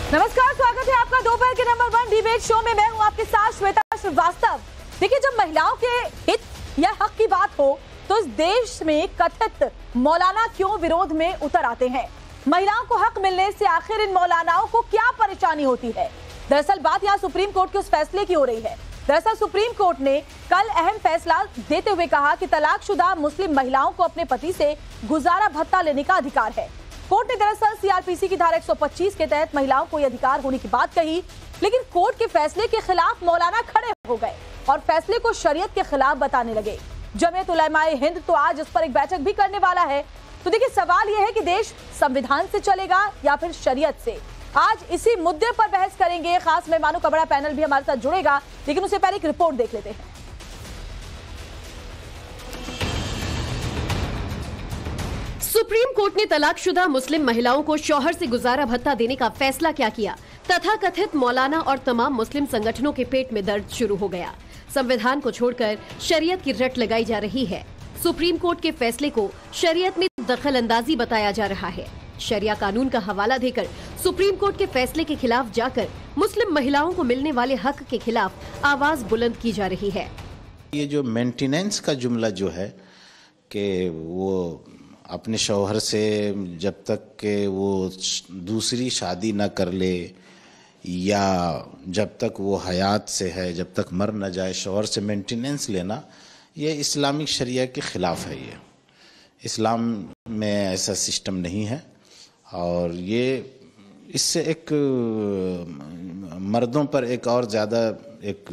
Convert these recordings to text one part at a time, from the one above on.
नमस्कार, स्वागत है आपका दोपहर के नंबर 1 डिबेट शो में। मैं हूं आपके साथ श्वेता श्रीवास्तव। देखिए, जब महिलाओं के हित या हक की बात हो तो इस देश में कथित मौलाना क्यों विरोध में उतर आते हैं? महिलाओं को हक मिलने से आखिर इन मौलानाओं को क्या परेशानी होती है? दरअसल बात यहाँ सुप्रीम कोर्ट के उस फैसले की हो रही है। दरअसल सुप्रीम कोर्ट ने कल अहम फैसला देते हुए कहा कि तलाकशुदा मुस्लिम महिलाओं को अपने पति से गुजारा भत्ता लेने का अधिकार है। कोर्ट ने दरअसल सीआरपीसी की धारा 125 के तहत महिलाओं को यह अधिकार होने की बात कही, लेकिन कोर्ट के फैसले के खिलाफ मौलाना खड़े हो गए और फैसले को शरीयत के खिलाफ बताने लगे। जमीयत उलमाए हिंद तो आज इस पर एक बैठक भी करने वाला है। तो देखिए, सवाल यह है कि देश संविधान से चलेगा या फिर शरीयत से। आज इसी मुद्दे पर बहस करेंगे। खास मेहमानों का बड़ा पैनल भी हमारे साथ जुड़ेगा, लेकिन उससे पहले एक रिपोर्ट देख लेते हैं। सुप्रीम कोर्ट ने तलाकशुदा मुस्लिम महिलाओं को शौहर से गुजारा भत्ता देने का फैसला क्या किया? तथाकथित मौलाना और तमाम मुस्लिम संगठनों के पेट में दर्द शुरू हो गया। संविधान को छोड़कर शरीयत की रट लगाई जा रही है। सुप्रीम कोर्ट के फैसले को शरीयत में दखल अंदाजी बताया जा रहा है। शरिया कानून का हवाला देकर सुप्रीम कोर्ट के फैसले के खिलाफ जाकर मुस्लिम महिलाओं को मिलने वाले हक के खिलाफ आवाज बुलंद की जा रही है। ये जो मेंटेनेंस का जुमला जो है कि वो अपने शौहर से जब तक के वो दूसरी शादी न कर ले या जब तक वो हयात से है, जब तक मर न जाए, शौहर से मेंटेनेंस लेना, ये इस्लामिक शरिया के ख़िलाफ़ है। ये इस्लाम में ऐसा सिस्टम नहीं है और ये इससे एक मर्दों पर एक और ज़्यादा एक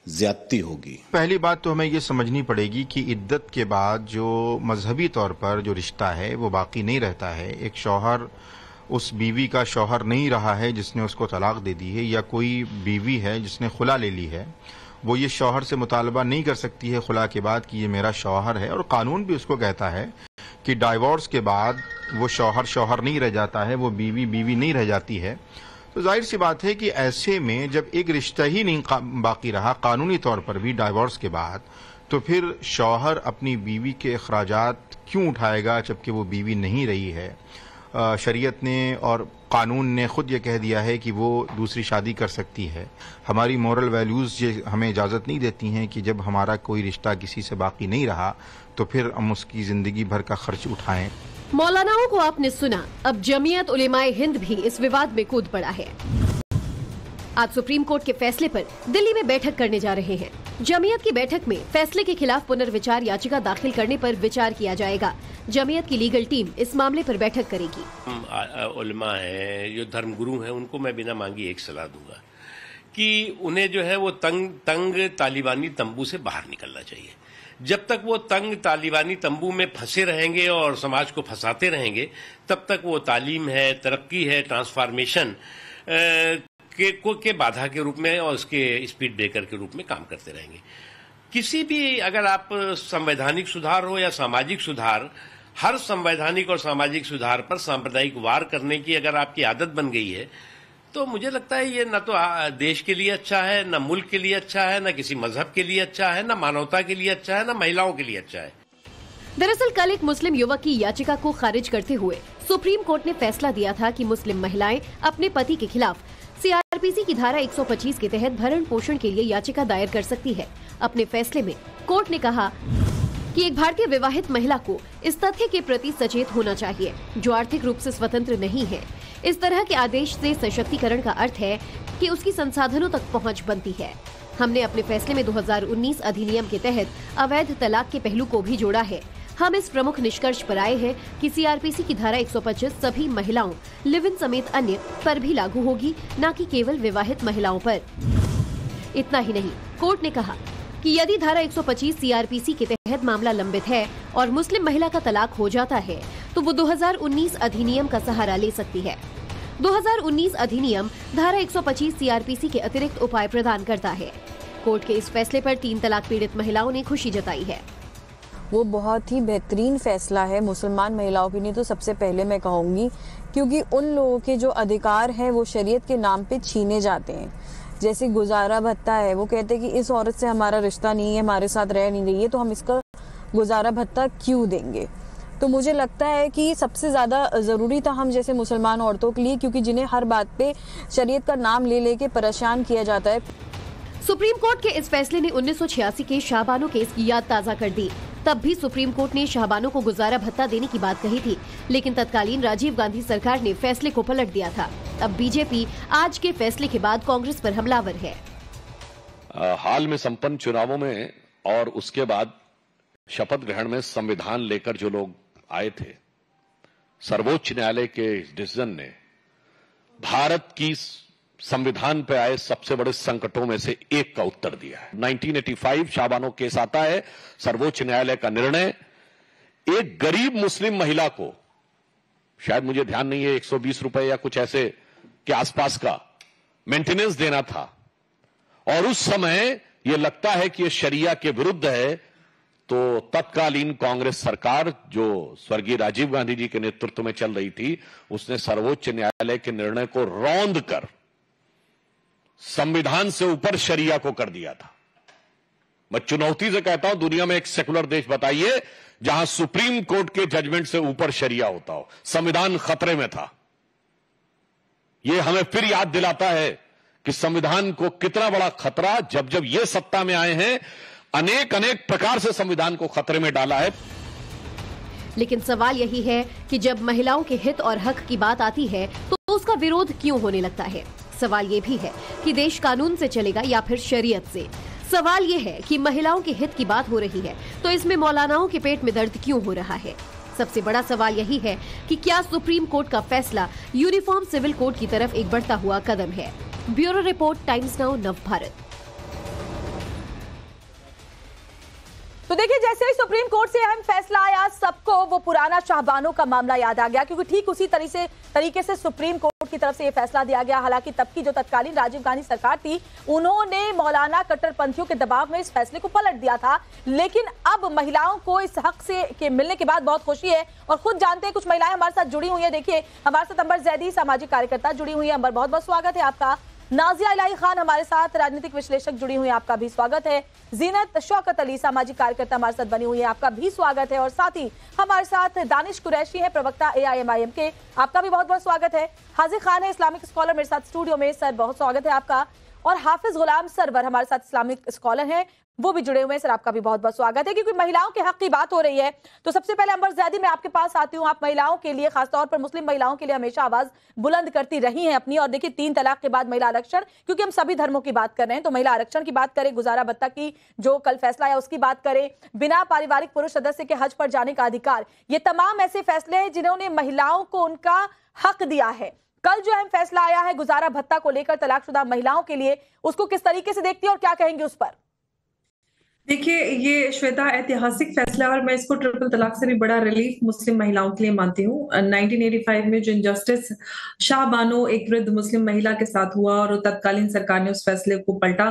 ज्यादती होगी। पहली बात तो हमें ये समझनी पड़ेगी कि इद्दत के बाद जो मजहबी तौर पर जो रिश्ता है वो बाकी नहीं रहता है। एक शौहर उस बीवी का शौहर नहीं रहा है जिसने उसको तलाक दे दी है, या कोई बीवी है जिसने खुला ले ली है, वो ये शौहर से मुतालबा नहीं कर सकती है खुला के बाद कि ये मेरा शौहर है। और कानून भी उसको कहता है कि डाइवोर्स के बाद वो शौहर शौहर नहीं रह जाता है, वो बीवी बीवी नहीं रह जाती है। तो जाहिर सी बात है कि ऐसे में जब एक रिश्ता ही नहीं बाकी रहा कानूनी तौर पर भी डाइवोर्स के बाद, तो फिर शौहर अपनी बीवी के अखराजात क्यों उठाएगा जबकि वो बीवी नहीं रही है? शरीयत ने और कानून ने खुद ये कह दिया है कि वो दूसरी शादी कर सकती है। हमारी मॉरल वैल्यूज़ ये हमें इजाज़त नहीं देती हैं कि जब हमारा कोई रिश्ता किसी से बाकी नहीं रहा तो फिर हम उसकी ज़िंदगी भर का खर्च उठाएं। मौलानाओं को आपने सुना, अब जमीयत उलेमाए हिंद भी इस विवाद में कूद पड़ा है। आज सुप्रीम कोर्ट के फैसले पर दिल्ली में बैठक करने जा रहे हैं। जमीयत की बैठक में फैसले के खिलाफ पुनर्विचार याचिका दाखिल करने पर विचार किया जाएगा। जमीयत की लीगल टीम इस मामले पर बैठक करेगी। उलमा हैं, जो धर्मगुरु हैं, उनको मैं बिना मांगी एक सलाह दूंगा कि उन्हें जो है वो तंग तालिबानी तंबू से बाहर निकलना चाहिए। जब तक वो तंग तालिबानी तंबू में फंसे रहेंगे और समाज को फंसाते रहेंगे, तब तक वो तालीम है, तरक्की है, ट्रांसफॉर्मेशन के बाधा के रूप में और उसके स्पीड ब्रेकर के रूप में काम करते रहेंगे। किसी भी अगर आप संवैधानिक सुधार हो या सामाजिक सुधार, हर संवैधानिक और सामाजिक सुधार पर सांप्रदायिक वार करने की अगर आपकी आदत बन गई है, तो मुझे लगता है ये न तो देश के लिए अच्छा है, न मुल्क के लिए अच्छा है, न किसी मजहब के लिए अच्छा है, न मानवता के लिए अच्छा है, न महिलाओं के लिए अच्छा है। दरअसल कल एक मुस्लिम युवक की याचिका को खारिज करते हुए सुप्रीम कोर्ट ने फैसला दिया था कि मुस्लिम महिलाएं अपने पति के खिलाफ सीआरपीसी की धारा 125 के तहत भरण पोषण के लिए याचिका दायर कर सकती है। अपने फैसले में कोर्ट ने कहा कि एक भारतीय विवाहित महिला को इस तथ्य के प्रति सचेत होना चाहिए जो आर्थिक रूप से स्वतंत्र नहीं है। इस तरह के आदेश से सशक्तिकरण का अर्थ है कि उसकी संसाधनों तक पहुंच बनती है। हमने अपने फैसले में 2019 अधिनियम के तहत अवैध तलाक के पहलू को भी जोड़ा है। हम इस प्रमुख निष्कर्ष पर आए हैं कि सीआरपीसी की धारा 125 सभी महिलाओं, लिव इन समेत अन्य पर भी लागू होगी, न कि केवल विवाहित महिलाओं पर। इतना ही नहीं, कोर्ट ने कहा कि यदि धारा 125 सीआरपीसी के तहत मामला लंबित है और मुस्लिम महिला का तलाक हो जाता है तो वो 2019 अधिनियम का सहारा ले सकती है। 2019 अधिनियम धारा 125 सीआरपीसी के अतिरिक्त उपाय प्रदान करता है। कोर्ट के इस फैसले पर 3 तलाक पीड़ित महिलाओं ने खुशी जताई है। वो बहुत ही बेहतरीन फैसला है मुसलमान महिलाओं के लिए, तो सबसे पहले मैं कहूँगी, क्योंकि उन लोगों के जो अधिकार हैं वो शरीयत के नाम पे छीने जाते हैं। जैसे गुजारा भत्ता है, वो कहते हैं कि इस औरत से हमारा रिश्ता नहीं है, हमारे साथ रह नहीं रही है, तो हम इसका गुजारा भत्ता क्यों देंगे। तो मुझे लगता है कि सबसे ज़्यादा ज़रूरी था हम जैसे मुसलमान औरतों के लिए, क्योंकि जिन्हें हर बात पे शरीयत का नाम ले लेके परेशान किया जाता है। सुप्रीम कोर्ट के इस फैसले ने 1986 के शाहबानो केस की याद ताज़ा कर दी। तब भी सुप्रीम कोर्ट ने शाहबानो को गुजारा भत्ता देने की बात कही थी, लेकिन तत्कालीन राजीव गांधी सरकार ने फैसले को पलट दिया था। अब बीजेपी आज के फैसले के बाद कांग्रेस पर हमलावर है। हाल में संपन्न चुनावों में और उसके बाद शपथ ग्रहण में संविधान लेकर जो लोग आए थे, सर्वोच्च न्यायालय के डिसीजन ने भारत की संविधान पे आए सबसे बड़े संकटों में से एक का उत्तर दिया है। 1985 शाहबानो केस आता है, सर्वोच्च न्यायालय का निर्णय एक गरीब मुस्लिम महिला को, शायद मुझे ध्यान नहीं है, 120 रुपए या कुछ ऐसे के आसपास का मेंटेनेंस देना था, और उस समय यह लगता है कि यह शरिया के विरुद्ध है, तो तत्कालीन कांग्रेस सरकार जो स्वर्गीय राजीव गांधी जी के नेतृत्व में चल रही थी, उसने सर्वोच्च न्यायालय के निर्णय को रौंद कर संविधान से ऊपर शरिया को कर दिया था। मैं चुनौती से कहता हूं, दुनिया में एक सेकुलर देश बताइए जहां सुप्रीम कोर्ट के जजमेंट से ऊपर शरिया होता हो। संविधान खतरे में था। यह हमें फिर याद दिलाता है कि संविधान को कितना बड़ा खतरा, जब जब ये सत्ता में आए हैं, अनेक अनेक प्रकार से संविधान को खतरे में डाला है। लेकिन सवाल यही है कि जब महिलाओं के हित और हक की बात आती है तो उसका विरोध क्यों होने लगता है। सवाल ये भी है कि देश कानून से चलेगा या फिर शरीयत से। सवाल ये है कि महिलाओं के हित की बात हो रही है तो इसमें मौलानाओं के पेट में दर्द क्यों हो रहा है। सबसे बड़ा सवाल यही है कि क्या सुप्रीम कोर्ट का फैसला यूनिफॉर्म सिविल कोड की तरफ एक बढ़ता हुआ कदम है। ब्यूरो रिपोर्ट, टाइम्स नाउ, नव भारत। तो देखिए, जैसे ही सुप्रीम कोर्ट से अहम फैसला आया, सबको वो पुराना शाहबानो का मामला याद आ गया, क्योंकि ठीक उसी तरीके से सुप्रीम कोर्ट की तरफ से ये फैसला दिया गया। हालांकि तब की जो तत्कालीन राजीव गांधी सरकार थी, उन्होंने मौलाना कट्टरपंथियों के दबाव में इस फैसले को पलट दिया था। लेकिन अब महिलाओं को इस हक से के मिलने के बाद बहुत खुशी है, और खुद जानते हैं कुछ महिलाएं हमारे साथ जुड़ी हुई है। देखिए, हमारे साथ अंबर जैदी, सामाजिक कार्यकर्ता, जुड़ी हुई है। अंबर, बहुत बहुत स्वागत है आपका। नाजिया इलाही खान हमारे साथ, राजनीतिक विश्लेषक, जुड़ी हुई है, आपका भी स्वागत है। जीनत शौकत अली, सामाजिक कार्यकर्ता, हमारे साथ बनी हुई है, आपका भी स्वागत है। और साथ ही हमारे साथ दानिश कुरैशी है, प्रवक्ता AIMIM के, आपका भी बहुत बहुत स्वागत है। हाजिर खान है, इस्लामिक स्कॉलर, मेरे साथ स्टूडियो में। सर, बहुत स्वागत है आपका। और हाफिज गुलाम सरवर हमारे साथ इस्लामिक स्कॉलर हैं, वो भी जुड़े हुए हैं। सर, आपका भी बहुत बहुत स्वागत है। क्योंकि महिलाओं के हक की बात हो रही है, तो सबसे पहले अंबर ज़ैदी, मैं आपके पास आती हूँ। आप महिलाओं के लिए, खासतौर पर मुस्लिम महिलाओं के लिए हमेशा आवाज बुलंद करती रही हैं अपनी। और देखिए, 3 तलाक के बाद महिला आरक्षण, क्योंकि हम सभी धर्मों की बात कर रहे हैं, तो महिला आरक्षण की बात करें, गुजारा भत्ता की जो कल फैसला आया उसकी बात करें, बिना पारिवारिक पुरुष सदस्य के हज पर जाने का अधिकार, ये तमाम ऐसे फैसले हैं जिन्होंने महिलाओं को उनका हक दिया है। कल जो अहम फैसला आया है गुजारा भत्ता को लेकर तलाकशुदा महिलाओं के लिए, उसको किस तरीके से देखती है और क्या कहेंगे उस पर? देखिए, ये श्वेता ऐतिहासिक फैसला, और मैं इसको ट्रिपल तलाक से भी बड़ा रिलीफ मुस्लिम महिलाओं के लिए मानती हूँ। 1985 में जो इनजस्टिस शाहबानो, एक वृद्ध मुस्लिम महिला के साथ हुआ, और तत्कालीन सरकार ने उस फैसले को पलटा,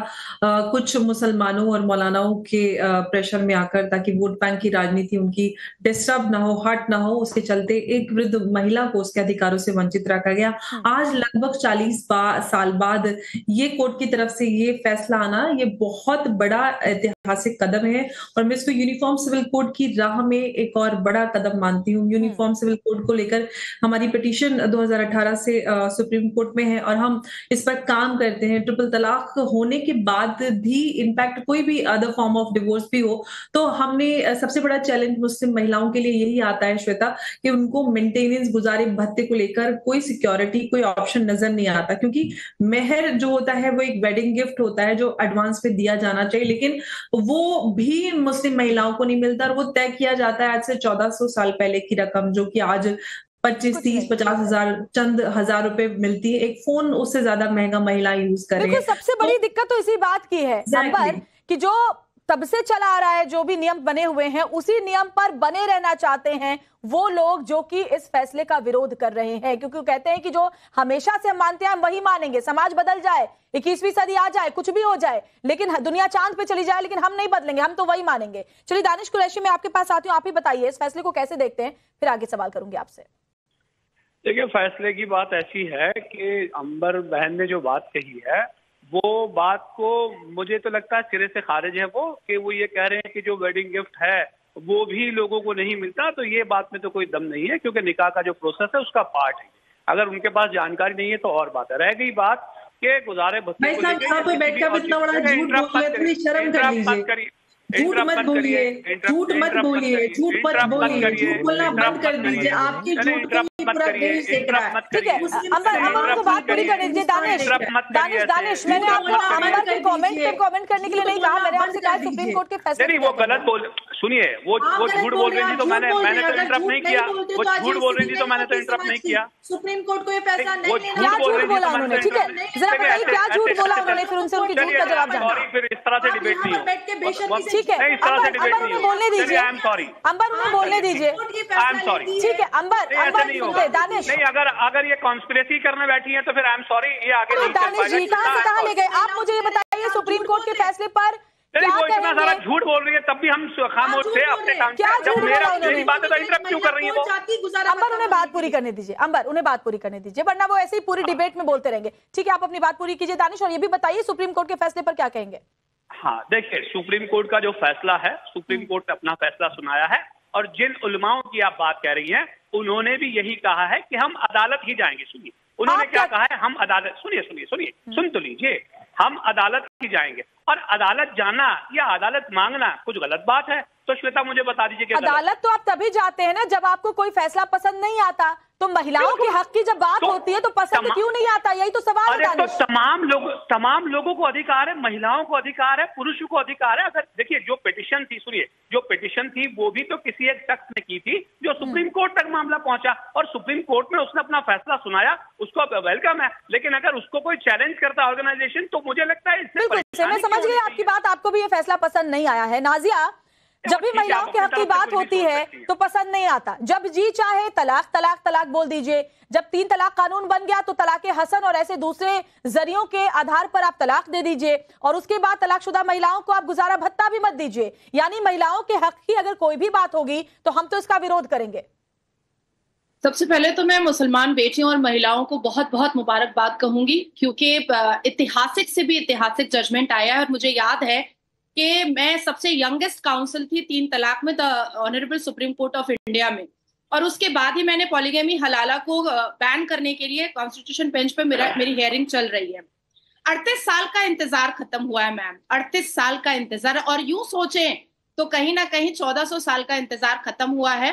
कुछ मुसलमानों और मौलानाओं के प्रेशर में आकर, ताकि वोट बैंक की राजनीति उनकी डिस्टर्ब ना हो, हट ना हो, उसके चलते एक वृद्ध महिला को उसके अधिकारों से वंचित रखा गया। आज लगभग 40 साल बाद ये कोर्ट की तरफ से ये फैसला आना, ये बहुत बड़ा ऐतिहासिक कदम है, और मैं इसको यूनिफॉर्म सिविल कोड की राह में एक और बड़ा कदम मानती हूँ। यूनिफॉर्म सिविल कोड को लेकर हमारी पिटीशन 2018 से सुप्रीम कोर्ट में है, और हम इस पर काम करते हैं। ट्रिपल तलाक होने के बाद भी, इनफैक्ट कोई भी अदर फॉर्म ऑफ डिवोर्स भी हो, तो हमने सबसे बड़ा चैलेंज मुस्लिम महिलाओं के लिए यही आता है श्वेता, कि उनको मेंटेनेंस, गुजारे भत्ते को लेकर कोई सिक्योरिटी, कोई ऑप्शन नजर नहीं आता। क्योंकि मेहर जो होता है वो एक वेडिंग गिफ्ट होता है जो एडवांस पे दिया जाना चाहिए, लेकिन वो भी मुस्लिम महिलाओं को नहीं मिलता, और वो तय किया जाता है आज से 1400 साल पहले की रकम, जो कि आज 25, 30, 50 हजार, चंद हजार रुपए मिलती है। एक फोन उससे ज्यादा महंगा महिला यूज करे। देखो, सबसे बड़ी दिक्कत तो इसी बात की है अंबर, कि जो तब से चला आ रहा है, जो भी नियम बने हुए हैं, उसी नियम पर बने रहना चाहते हैं वो लोग जो कि इस फैसले का विरोध कर रहे हैं। क्योंकि वो कहते हैं कि जो हमेशा से हम मानते हैं हम वही मानेंगे, समाज बदल जाए, 21वीं सदी आ जाए, कुछ भी हो जाए, लेकिन दुनिया चांद पे चली जाए, लेकिन हम नहीं बदलेंगे, हम तो वही मानेंगे। चलिए दानिश कुरैशी, मैं आपके पास आती हूँ, आप ही बताइए इस फैसले को कैसे देखते हैं, फिर आगे सवाल करूंगी आपसे। देखिए, फैसले की बात ऐसी है कि अंबर बहन ने जो बात कही है, वो बात को मुझे तो लगता है सिरे से खारिज है वो, कि वो ये कह रहे हैं कि जो वेडिंग गिफ्ट है वो भी लोगों को नहीं मिलता, तो ये बात में तो कोई दम नहीं है, क्योंकि निकाह का जो प्रोसेस है उसका पार्ट है। अगर उनके पास जानकारी नहीं है तो और बात है। रह गई बात के गुजारे भत्ते को लेकर, यहाँ पे बैठकर इतना बड़ा झूठ बोल रहे, इतनी शर्म कर लीजिए। झूठ मत बोलिए, झूठ मत बोलिए, झूठ मत बोलिए, झूठ बोलना बंद कर दीजिए। आपके झूठ को ही पूरा देश देख रहा है। ठीक है, अंबर को बात पूरी करने दीजिए। दानिश, मैंने आपको अंबर के कमेंट पे कमेंट करने के लिए नहीं कहा, मैंने आपसे कहा सुप्रीम कोर्ट के फैसले। नहीं, वो गलत बोल, सुनिए, वो झूठ बोल रही थी तो मैंने तो इंटरप्ट नहीं किया। वो झूठ बोल रही थी तो मैंने तो इंटरप्ट नहीं किया। सुप्रीम कोर्ट को ये फैसला नहीं लेना। क्या झूठ बोला उन्होंने? ठीक है, जरा बताइए क्या झूठ बोला उन्होंने, फिर उनसे उनकी झूठ का जवाब जानना। फिर इस तरह से डिबेट नहीं हो। ठीक है, अंबर उन्हें बोलने दीजिए। आई एम सॉरी, अंबर उन्हें बोलने दीजिए। I am sorry. ठीक है, अंबर सुनते दानिश। नहीं, अगर ये कॉन्स्पिरेसी करने बैठी है तो फिर आई एम सॉरी, ये आगे नहीं चल दानिश जी पाएगा। कहां से कहां ले गए आप? मुझे ये बताइए सुप्रीम कोर्ट के फैसले पर क्या वो इतना सारा कहेंगे? झूठ बोल रही है तब भी हम खामोश थे अपने काम क्या से। झूठ जब बोला उन्होंने? मेरी बात है तो इंटरप्ट क्यों कर रही है वो? अंबर उन्हें बात पूरी करने दीजिए। अंबर उन्हें बात पूरी करने दीजिए, वरना वो ऐसे ही पूरी डिबेट में बोलते रहेंगे। ठीक है, आप अपनी बात पूरी कीजिए दानिश, और ये भी बताइए सुप्रीम कोर्ट के फैसले पर क्या कहेंगे? हाँ, देखिए, सुप्रीम कोर्ट का जो फैसला है, सुप्रीम कोर्ट ने अपना फैसला सुनाया है, और जिन उलमाओं की आप बात कह रही हैं उन्होंने भी यही कहा है कि हम अदालत ही जाएंगे। सुनिए उन्होंने क्या कहा है, हम अदालत, सुनिए सुन तो लीजिए, हम अदालत ही जाएंगे। और अदालत जाना या अदालत मांगना कुछ गलत बात है? तो श्वेता मुझे बता दीजिए कि अदालत तो आप तभी जाते हैं ना जब आपको कोई फैसला पसंद नहीं आता। तो महिलाओं के हक की जब बात होती है तो पसंद क्यों नहीं आता? यही तो सवाल है। अरे तो तमाम लोगों को अधिकार है, महिलाओं को अधिकार है, पुरुषों को अधिकार है। अगर देखिए, जो पिटीशन थी, सुनिए, जो पिटीशन थी वो भी तो किसी एक शख्स ने की थी जो सुप्रीम कोर्ट तक मामला पहुंचा, और सुप्रीम कोर्ट में उसने अपना फैसला सुनाया, उसको वेलकम है। लेकिन अगर उसको कोई चैलेंज करता ऑर्गेनाइजेशन तो मुझे लगता है इससे मैं समझ गई आपकी बात, आपको भी ये फैसला पसंद नहीं आया है। नाजिया, जब भी महिलाओं के हक की बात होती है तो पसंद नहीं आता। जब जी चाहे तलाक तलाक तलाक बोल दीजिए। जब 3 तलाक कानून बन गया तो तलाक हसन और ऐसे दूसरे जरियों के आधार पर आप तलाक दे दीजिए, और उसके बाद तलाकशुदा महिलाओं को आप गुजारा भत्ता भी मत दीजिए। यानी महिलाओं के हक की अगर कोई भी बात होगी तो हम तो इसका विरोध करेंगे। सबसे पहले तो मैं मुसलमान बेटियों और महिलाओं को बहुत बहुत मुबारकबाद कहूंगी, क्योंकि ऐतिहासिक से भी ऐतिहासिक जजमेंट आया है। और मुझे याद है कि मैं सबसे यंगेस्ट काउंसिल थी 3 तलाक में, the honourable supreme court of India में, और उसके बाद ही मैंने पॉलीगैमी हलाला को बैन करने के लिए कॉन्स्टिट्यूशन बेंच पे मेरी हियरिंग चल रही है। 38 साल का इंतजार खत्म हुआ है मैम, 38 साल का इंतजार। और यूं सोचें तो कहीं ना कहीं 1400 साल का इंतजार खत्म हुआ है।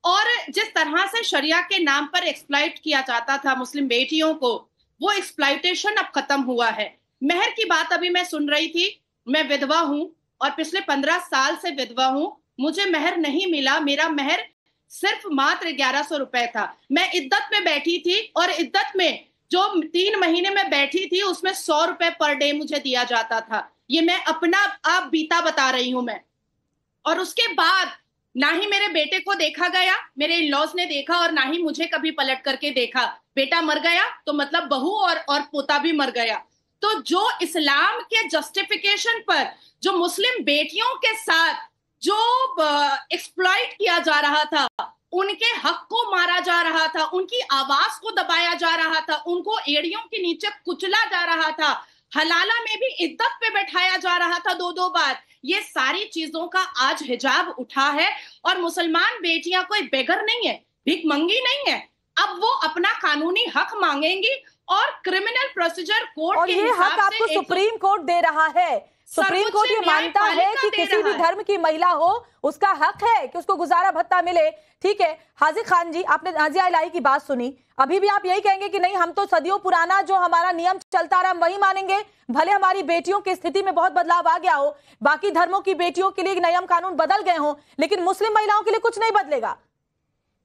और जिस तरह से शरिया के नाम पर एक्सप्लॉइट किया जाता था मुस्लिम बेटियों को, वो एक्सप्लॉइटेशन अब खत्म हुआ है। मेहर की बात अभी मैं सुन रही थी, मैं विधवा हूं और पिछले 15 साल से विधवा हूं। मुझे मेहर नहीं मिला, मेरा मेहर सिर्फ मात्र 1100 रुपए था। मैं इद्दत में बैठी थी, और इद्दत में जो 3 महीने में बैठी थी उसमें 100 रुपए पर डे मुझे दिया जाता था। ये मैं अपना आप बीता बता रही हूं मैं। और उसके बाद ना ही मेरे बेटे को देखा गया, मेरे इन-लॉज ने देखा, और ना ही मुझे कभी पलट करके देखा। बेटा मर गया तो मतलब बहू और पोता भी मर गया। तो जो इस्लाम के जस्टिफिकेशन पर जो मुस्लिम बेटियों के साथ जो एक्सप्लॉइट किया जा रहा था, उनके हक को मारा जा रहा था, उनकी आवाज को दबाया जा रहा था, उनको एड़ियों के नीचे कुचला जा रहा था, हलाला में भी इद्दत पे बैठाया जा रहा था 2-2 बार। ये सारी चीजों का आज हिजाब उठा है, और मुसलमान बेटियां कोई बेगर नहीं है, भिखमंगी नहीं है। अब वो अपना कानूनी हक मांगेंगी, और क्रिमिनल प्रोसीजर कोड और ये हक आपको सुप्रीम कोर्ट दे रहा है। सुप्रीम कोर्ट ये मानता है कि किसी भी धर्म की महिला हो उसका हक है कि उसको गुजारा भत्ता मिले। ठीक है, हाजिर खान जी, आपने नाजिया इलाही की बात सुनी, अभी भी आप यही कहेंगे कि नहीं, हम तो सदियों पुराना जो हमारा नियम चलता रहा हम वही मानेंगे, भले हमारी बेटियों की स्थिति में बहुत बदलाव आ गया हो, बाकी धर्मों की बेटियों के लिए नियम कानून बदल गए हों, लेकिन मुस्लिम महिलाओं के लिए कुछ नहीं बदलेगा?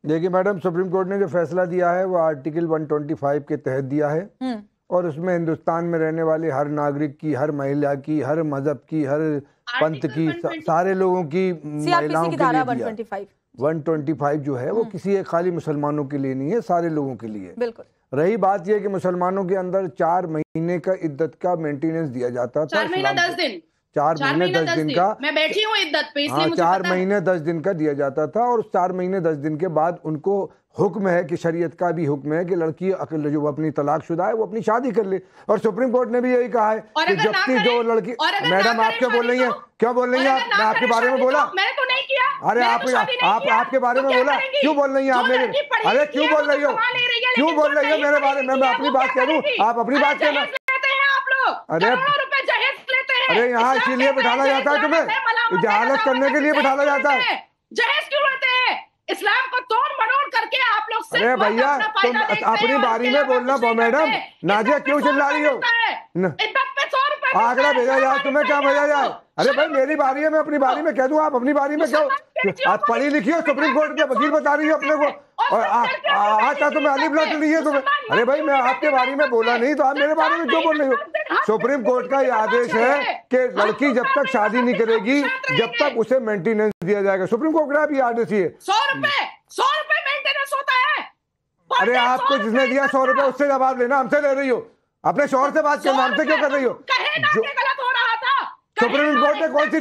देखिए मैडम, सुप्रीम कोर्ट ने जो फैसला दिया है वो आर्टिकल 125 के तहत दिया है, और उसमें हिंदुस्तान में रहने वाले हर नागरिक की, हर महिला की, हर मजहब की, हर पंथ की, सारे लोगों की, महिलाओं के लिए दिया। 125 जो है वो किसी एक खाली मुसलमानों के लिए नहीं है, सारे लोगों के लिए। बिल्कुल। रही बात यह कि मुसलमानों के अंदर 4 महीने का इद्दत का मेंटेनेंस दिया जाता था। 4 महीना 10 दिन। 4 महीने 10 दिन का। मैं बैठी हूँ इद्दत पे, इसलिए मुझे 4 पता है। महीने 10 दिन का दिया जाता था, और उस 4 महीने 10 दिन के बाद उनको हुक्म है कि शरीयत का भी हुक्म है कि लड़की जो अपनी तलाकशुदा है वो अपनी शादी कर ले। और सुप्रीम कोर्ट ने भी यही कहा है कि जबकि जो लड़की, मैडम आप क्या बोल रही हैं, क्या बोल रही हैं आप? मैं आपके बारे में बोला? मैंने तो नहीं किया। अरे आपके बारे में बोला? क्यों बोल रही हैं आप मेरे? अरे क्यों बोल रही हो, क्यों बोल रही हो मेरे बारे में? मैं अपनी बात कह दूं, आप अपनी बात कहना। अरे अरे यहाँ इसीलिए बिठाना जाता है तुम्हें, जहालत करने के लिए बिठाना जाता है। जहेज क्यों लेते हैं? इस्लाम को तोड़ मरोड़ करके आप लोग। अरे भैया तुम अपनी बारी में बोलना। मैडम नाजिया क्यों चिल्ला रही हो? आगरा भेजा जाए, तुम्हें क्या भेजा जाए? अरे भाई मेरी बारी है, मैं अपनी बारी में कह दूं, आप अपनी बारी में क्यों? आप पढ़ी लिखी हो, सुप्रीम कोर्ट के वकील बता रही हो अपने को, और आता तुम्हें अली ब्लड ली है तुम्हें। अरे भाई मैं आपके बारे में बोला नहीं, तो आप मेरे बारे में क्यों बोल रही हो? सुप्रीम कोर्ट का ये आदेश है कि लड़की जब तक शादी नहीं करेगी जब तक उसे मेंटेनेंस दिया जाएगा। सुप्रीम कोर्ट का भी आदेश ही है। 100 रुपए मेंटेनेंस होता है। अरे आपको जिसने दिया 100 रुपए उससे जवाब लेना, हमसे ले रही हो? अपने शौहर से बात करना, हमसे क्यों कर रही हो? गलत हो रहा था। सुप्रीम कोर्ट ने कौन सी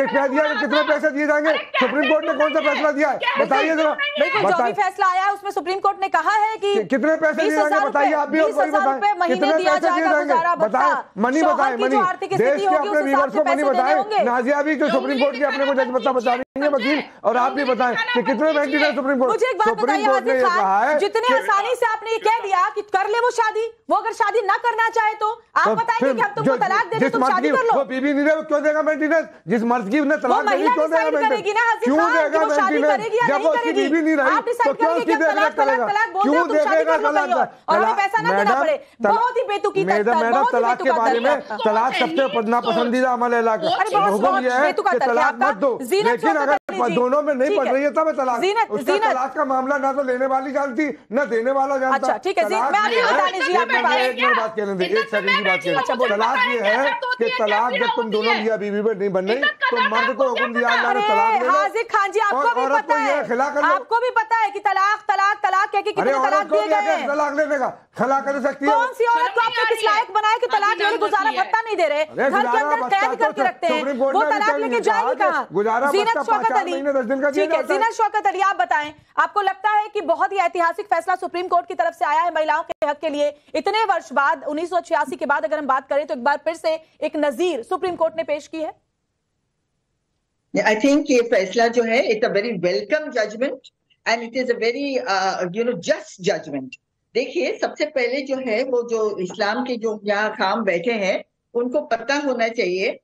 क्या दिया, कितने पैसे दिए जाएंगे? सुप्रीम कोर्ट ने कौन सा फैसला दिया है बताइए जरा। बिल्कुल, जो भी फैसला आया है उसमें सुप्रीम कोर्ट ने कहा है कि कितने पैसे दिए जाएंगे बताइए आप भी, और कोई बताएं कितने पैसे दिए जाएंगे? बताएं, मनी बताएं, मनी देश के अपने व्यूअर्स को मनी बताएं। नाजिया भी जो सुप्रीम कोर्ट के अपने को जज बता रही है वकील, और आप भी बताएं कि कितने मेंटेनेंस सुप्रीम कोर्ट। मुझे एक बात बताइए हाजिर खान, जितनी आसानी से आपने ये कह दिया कि कर ले वो शादी, वो अगर शादी ना करना चाहे तो आप बताएंगे कि हम तुमको तलाक दे दें, तुम शादी कर लो। वो बीवी नहीं रहे, क्यों देगा मेंटेनेंस? जिस मर्द की उन्हें तलाक देगी क्यों देगा मेंटेनेंस? क्यों देगा मेंटेनेंस? जब उसकी बीवी नहीं रही तो क्यों उसकी देखरेख करेगा? क्यों देगा तलाक? बहुत ही बेतुकी मैडम तलाक के बारे में, तलाक सबसे नापसंदीदा अमल है इलाका। हुक्म यह है कि तलाक मत दो, लेकिन अगर दोनों में नहीं पड़ रही है तब तलाक। उसका तलाक का मामला ना तो लेने वाली जानती न देने वाला जानता। अच्छा ठीक है, बात कहने दे, 1 सेकंड की बात करें। तलाक ये है कि तलाक जब तुम दोनों मियां बीवी में नहीं बन रही तो मर्द को हुक्म दिया अल्लाह ने तलाक दे दो। हाजिर खान जी आपको भी पता है, आपको भी पता है कि तलाक तलाक तलाक कह के कितने तलाक दिए गए हैं। तलाक लेने का खला कर सकती है? कौन सी औरत को आपने किस लायक बनाया कि तलाक लेके गुजारा भत्ता नहीं दे रहे, घर के अंदर कैद करके रखते हैं, वो तलाक लेके जाएगी कहाँ? जीनत शौकत अली, ठीक है जीनत शौकत अली आप बताएं, आपको लगता है कि बहुत ही ऐतिहासिक फैसला सुप्रीम कोर्ट की तरफ से आया है महिलाओं के हक के लिए इतने वर्ष बाद, 1986 के बाद अगर हम बात करें तो एक बार फिर से एक नजीर सुप्रीम कोर्ट ने पेश की है? आई थिंक ये फैसला जो है it's a very welcome judgement and it is a very just judgement. देखिए सबसे पहले जो है वो जो इस्लाम के जो यहाँ खाम बैठे हैं उनको पता होना चाहिए,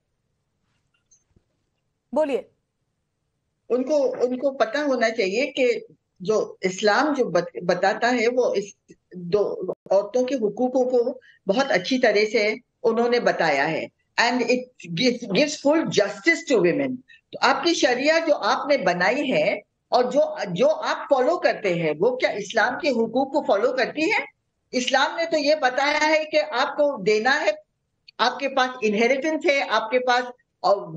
बोलिए। उनको पता होना चाहिए कि जो इस्लाम जो बताता है वो इस दो औरतों के हुकूकों को बहुत अच्छी तरह से उन्होंने बताया है and it gives full justice to women. तो आपकी शरिया जो आपने बनाई है और जो आप फॉलो करते हैं वो क्या इस्लाम के हुकूक को फॉलो करती है? इस्लाम ने तो ये बताया है कि आपको देना है, आपके पास इनहेरिटेंस है, आपके पास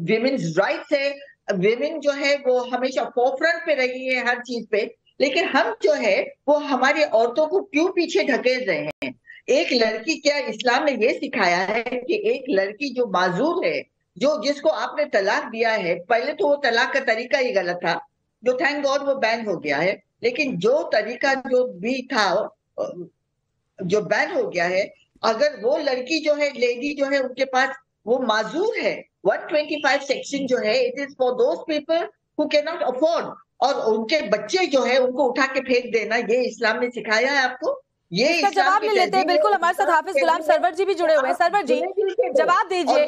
विमेन्स राइट्स है। विमेन जो है वो हमेशा फोरफ्रंट पे रही है हर चीज पे, लेकिन हम जो है वो हमारी औरतों को क्यों पीछे ढकेल रहे हैं? एक लड़की, क्या इस्लाम ने ये सिखाया है कि एक लड़की जो माजूर है, जो जिसको आपने तलाक दिया है, पहले तो वो तलाक का तरीका ही गलत था जो थैंक गॉड वो बैन हो गया है, लेकिन जो तरीका जो भी था जो बैन हो गया है, अगर वो लड़की जो है लेडी जो है उनके पास वो माजूर है, 125 सेक्शन जो है it is for those people who can not afford, और उनके बच्चे जो है उनको उठा के फेंक देना, ये इस्लाम ने सिखाया है आपको? ये इसका जवाब नहीं लेते हैं। बिल्कुल हमारे साथ हाफिज गुलाम सरवर जी भी जुड़े हुए हैं। सरवर जी जवाब दीजिए,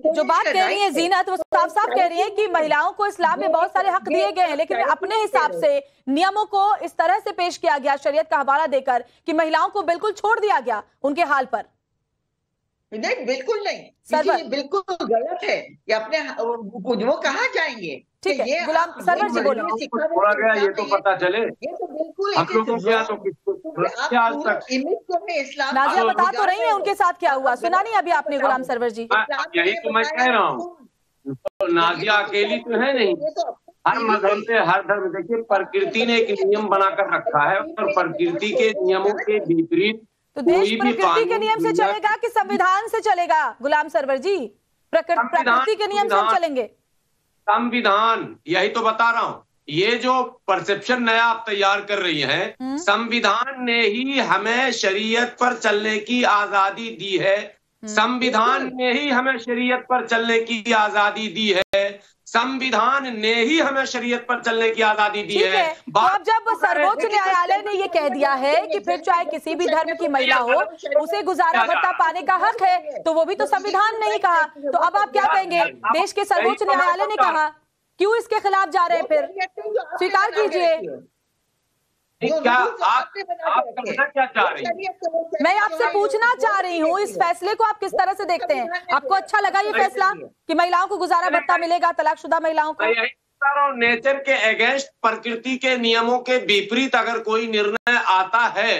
जो बात कह रही है जीनत वो साफ साफ कह रही है कि महिलाओं को इस्लाम में बहुत सारे हक दिए गए हैं, लेकिन अपने हिसाब से नियमों को इस तरह से पेश किया गया शरीयत का हवाला देकर कि महिलाओं को बिल्कुल छोड़ दिया गया उनके हाल पर। नहीं बिल्कुल नहीं, ये बिल्कुल गलत है। ये अपने वो कहाँ जाएंगे? ठीक है गुलाम सरवर जी बोलो। छोड़ा गया ये तो पता चले, ये तो बिल्कुल हम लोगों के यहाँ तो इस्लाम नाजिया बता तो रही है उनके साथ क्या हुआ, सुना नहीं अभी आपने गुलाम सरवर जी? यही तो मैं कह रहा हूँ, नाजिया अकेली तो है नहीं, हर मजहब में हर धर्म, देखिए प्रकृति ने एक नियम बनाकर रखा है और प्रकृति के नियमों के विपरीत तो देश प्रकृति के नियम से चलेगा कि संविधान से चलेगा गुलाम सरवर जी? प्रकृति के नियम से हम चलेंगे। संविधान, यही तो बता रहा हूं, ये जो परसेप्शन नया आप तैयार कर रही हैं, संविधान ने ही हमें शरीयत पर चलने की आजादी दी है। संविधान ने ही हमें शरीयत पर चलने की आजादी दी है। संविधान ने ही हमें शरीयत पर चलने की आजादी दी है। तो अब जब सर्वोच्च न्यायालय ने ये कह दिया है कि फिर चाहे किसी भी धर्म की महिला हो उसे गुजारा भत्ता पाने का हक है, तो वो भी तो संविधान ने ही कहा। तो अब आप क्या कहेंगे? देश के सर्वोच्च न्यायालय ने कहा, क्यों इसके खिलाफ जा रहे हैं? फिर स्वीकार कीजिए। क्या आप कहना क्या चाह रही हैं? मैं आपसे पूछना चाह रही हूँ, इस फैसले को आप किस तरह से देखते हैं? आपको अच्छा लगा ये फैसला कि महिलाओं को गुजारा भत्ता मिलेगा, तलाकशुदा महिलाओं को? नेचर के अगेंस्ट, प्रकृति के नियमों के विपरीत अगर कोई निर्णय आता है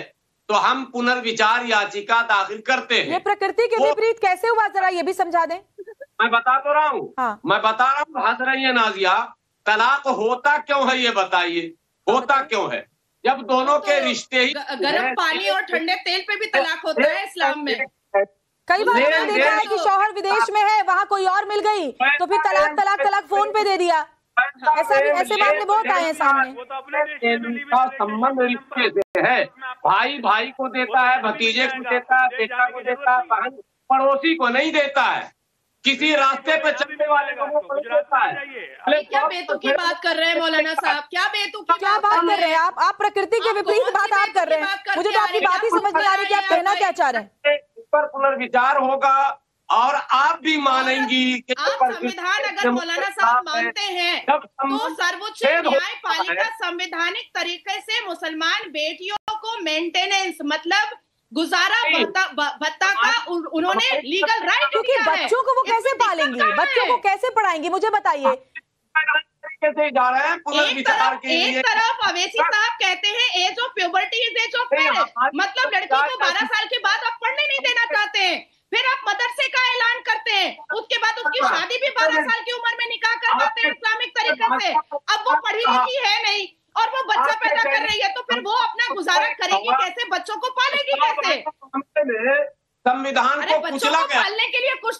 तो हम पुनर्विचार याचिका दाखिल करते हैं। ये प्रकृति के विपरीत कैसे हुआ, जरा ये भी समझा दें। मैं बता तो रहा हूँ। हाँ। मैं बता रहा हूँ, हंस रही है नाजिया। तलाक होता क्यों है ये बताइए, होता क्यों है? जब दोनों के रिश्ते ही गर्म पानी और ठंडे तेल पे भी तलाक होता है इस्लाम में। कई बार हमने देखा है कि शौहर विदेश में है, वहाँ कोई और मिल गई तो फिर तलाक फोन पे दे दिया। ऐसे मामले बहुत आए हैं सामने। संबंध रिश्ते से है, भाई भाई को देता है, भतीजे को देता है, बेटा को देता है, बहन पड़ोसी को नहीं देता है, किसी रास्ते पे चलने वाले को देता है। क्या बेतुकी बात कर रहे हैं मौलाना साहब? क्या बेतुकी क्या बात कर रहे हैं आप? प्रकृति के विपरीत बात आप कर रहे हैं। मुझे तो आपकी बात ही समझ नहीं आ रही कि आप कहना क्या चाह रहे हैं। इस पर पुनर्विचार होगा और आप भी मानेंगी कि संविधान अगर मौलाना साहब मानते हैं तो सर्वोच्च न्यायपालिका संवैधानिक तरीके से मुसलमान बेटियों को मेंटेनेंस मतलब गुजारा भत्ता का उन्होंने लीगल राइट, क्योंकि बच्चों को वो कैसे पालेंगी, बच्चों को कैसे पढ़ाएंगी, मुझे बताइए। जा रहे हैं पुनर्विचार के लिए। एक तरफ अवैसी साहब कहते हैं age of puberty is age of marriage, मतलब लड़की को 12 साल के बाद आप पढ़ने नहीं देना चाहते हैं। फिर आप मदरसे का ऐलान करते हैं, उसके बाद उसकी शादी भी 12 साल की उम्र में निकाह करवाते हैं इस्लामिक तरीके से। अब वो पढ़ी लिखी है नहीं और वो बच्चा पैदा कर रही है, तो फिर वो अपना गुजारा करेगी कैसे, बच्चों को पालेगी कैसे? संविधान को बच्चों को पालने के लिए कुछ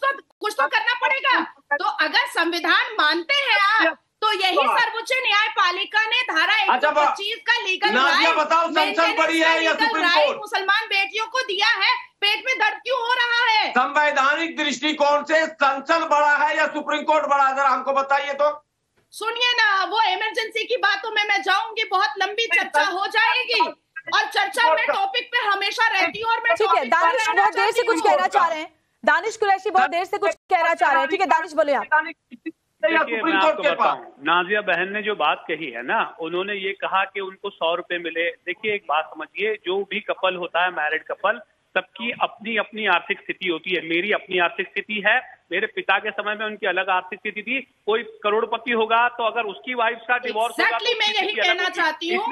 तो करना पड़ेगा। तो अगर संविधान मानते हैं आप, तो यही सर्वोच्च न्यायपालिका ने धारा 125 का लीगल राइट मुसलमान बेटियों को दिया है। पेट में दर्द क्यों हो रहा है? संवैधानिक दृष्टिकोण से संसद बड़ा है या सुप्रीम कोर्ट बड़ा है, जरा हमको बताइए तो। सुनिए ना, वो इमरजेंसी की बातों में मैं जाऊंगी, बहुत लंबी चर्चा हो जाएगी और चर्चा में टॉपिक पे हमेशा रहती हूँ। और मैं ठीक है, दानिश बहुत देर से कुछ कहना चाह रहे हैं। दानिश कुरैशी बहुत देर से कुछ कहना चाह रहे हैं। ठीक है दानिश, बोले आप। देखिए मैं आपको बताऊं, नाजिया बहन ने जो बात कही है ना, उन्होंने ये कहा कि उनको 100 रुपए मिले। देखिए एक बात समझिए, जो भी कपल होता है, मैरिड कपल, सबकी अपनी अपनी आर्थिक स्थिति होती है। मेरी अपनी आर्थिक स्थिति है, मेरे पिता के समय में उनकी अलग आर्थिक स्थिति थी। कोई करोड़पति होगा तो अगर उसकी वाइफ का डिवोर्स होगा तो मैं यही कहना चाहती हूँ।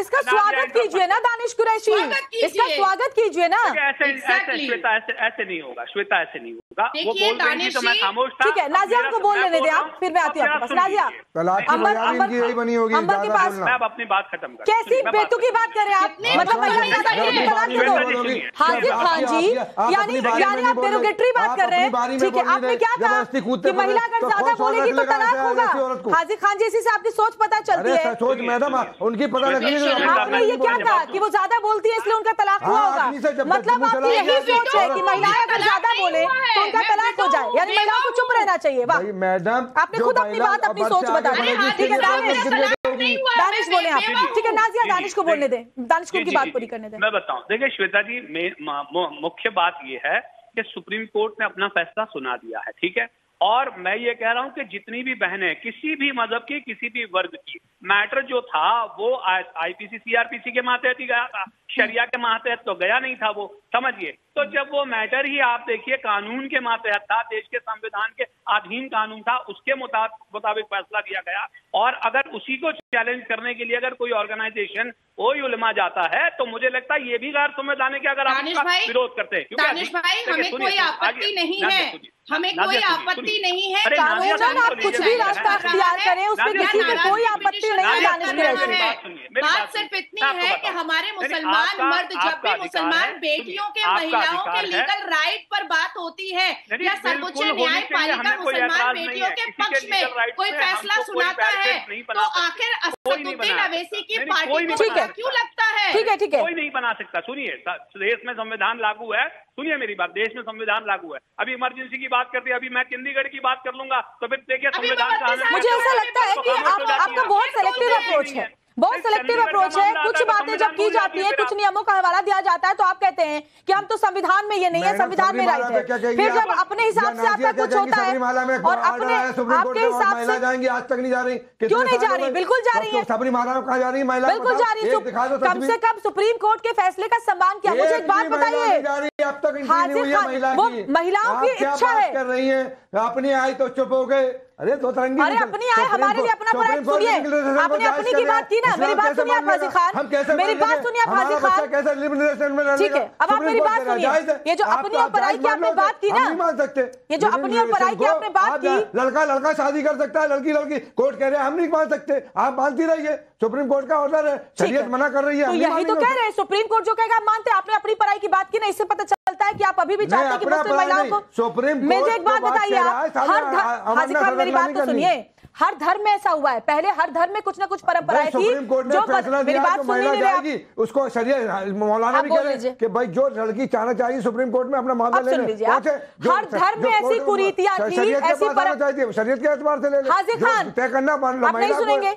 इसका स्वागत कीजिए ना दानिश कुरैशी, इसका स्वागत कीजिए ना। श्वेता ऐसे नहीं होगा, श्वेता ऐसे नहीं होगा। वो बोल रही थी तो मैं खामोश था। ठीक है नाजिया को बोल लेने दें आप, फिर मैं आती हूँ आपके पास। नाजिया अंबर के पास मैं अब अपनी बात खत्म कर। कैसी बेतुकी बात कर रहे हैं आप? मतलब हाजिर खान जी, यानी आप डेरोगेटरी बात कर रहे हैं। ठीक है, आपने क्या कहा कि महिला अगर ज्यादा बोलेगी तो तलाक होगा। हाजिर खान जी, इसी से आपकी सोच पता चलती है। सोच मैडम उनकी पता लगी है। आपने ये क्या कहा कि वो ज्यादा बोलती है इसलिए उनका तलाक हुआ होगा? मतलब आपकी यही सोच है कि महिलाएं अगर ज्यादा बोले तो उनका तलाक हो जाए, यानी महिलाओं को चुप रहना चाहिए। वाह मैडम, आपने खुद अपनी बात, अपनी सोच बता दी। ठीक है दानिश बोले आप। ठीक है नाजिया, दानिश को बोलने दें, दानिश को उनकी बात पूरी करने दें। मैं बताऊं, देखिए श्वेता जी, मुख्य बात ये है कि सुप्रीम कोर्ट ने अपना फैसला सुना दिया है, ठीक है। और मैं ये कह रहा हूं कि जितनी भी बहनें किसी भी मजहब की, किसी भी वर्ग की, मैटर जो था वो आईपीसी सीआरपीसी के मातहत ही गया था, शरिया के मातहत तो गया नहीं था वो, समझिए। तो जब वो मैटर ही आप देखिए कानून के मातहत था, देश के संविधान के अधीन कानून था, उसके मुताबिक फैसला दिया गया। और अगर उसी को चैलेंज करने के लिए अगर कोई ऑर्गेनाइजेशन, कोई उलमा जाता है, तो मुझे लगता है ये भी गैर संवैधानिक है अगर आप विरोध करते हैं। दानिश भाई, हमें कोई आपत्ति नहीं है, हमें कोई आपत्ति नहीं है। कानूनन आप कुछ भी रास्ता अख्तियार करें, उसमें किसी को कोई आपत्ति नहीं है। दानिश बात सिर्फ इतनी है कि हमारे मुसलमान मर्द जब भी मुसलमान बेटियों बेटियों के महिलाओं के लीगल राइट पर बात होती है या सर्वोच्च न्यायपालिका मुसलमान बेटियों के पक्ष में कोई फैसला सुनाता है तो आखिर असदुद्दीन अवैसी की पार्टी को क्यों लगता है? ठीक है कोई नहीं बना सकता। सुनिए, देश में संविधान लागू है, सुनिए मेरी बात, देश में संविधान लागू है। अभी इमरजेंसी की बात करते हैं, अभी मैं चंडीगढ़ की बात कर लूंगा तो फिर देखिए संविधान का। मुझे ऐसा लगता है कि आपका बहुत सेलेक्टिव अप्रोच है, बहुत सेलेक्टिव अप्रोच है। कुछ बातें जब की जाती है, कुछ नियमों का हवाला दिया जाता है तो आप कहते हैं कि हम तो संविधान में ये नहीं है, संविधान में राइट है। फिर जब अपने हिसाब से आपका कुछ होता है और अपने आपके हिसाब से जाएंगी, आज तक नहीं जा रही, क्यों नहीं जा रही? बिल्कुल जा रही है, सबरीमाला में कहाँ जा रही है महिला? बिल्कुल जा रही है। कम से कम सुप्रीम कोर्ट के फैसले का सम्मान किया। मुझे एक बात बताइए, अब तक वो महिलाओं की इच्छा है, कर रही है, अपनी आई तो चुप हो गए। अरे दो तरंगी, अरे अपनी आए, हमारे लिए अपना राइट सुनिए। आपने अपनी की बात की ना, मेरी बात सुनिए आप हाजी खान, मेरी बात सुनिए आप हाजी खान, ठीक है? अब आप मेरी बात सुनिए। ये जो अपनी और पराई की आपने बात की ना, ये जो अपनी और पराई की आपने बात की, लड़का शादी कर सकता है, लड़की कोर्ट कह रहे हैं हम नहीं मान सकते, आप मानती रहिए, सुप्रीम कोर्ट का ऑर्डर है, शरीयत मना कर रही है। तो यही तो कह रहे हैं, सुप्रीम कोर्ट जो कहेगा आप मानते हैं। आपने अपनी पराई की बात की ना, इससे पता चलता है कि आप अभी भी चाहते हैं कि मुस्लिम महिलाओं को। सुप्रीम मुझे एक बात बताइए आप, हाजी खान मेरी बात तो सुनिए, हर धर्म में ऐसा हुआ है, पहले हर धर्म में कुछ ना कुछ परंपराएं थी जो मेरी बात सुनिए, उसको शरीयत मौलाना भी कह रहे हैं कि भाई जो लड़की चाहना चाहिए सुप्रीम कोर्ट में अपना मामला ले ले। हर धर्म में ऐसी कुरीतियां थी, ऐसी परंपरा शरीयत के एतबार से ले ले, हाजी खान तय करना आप नहीं सुनेंगे।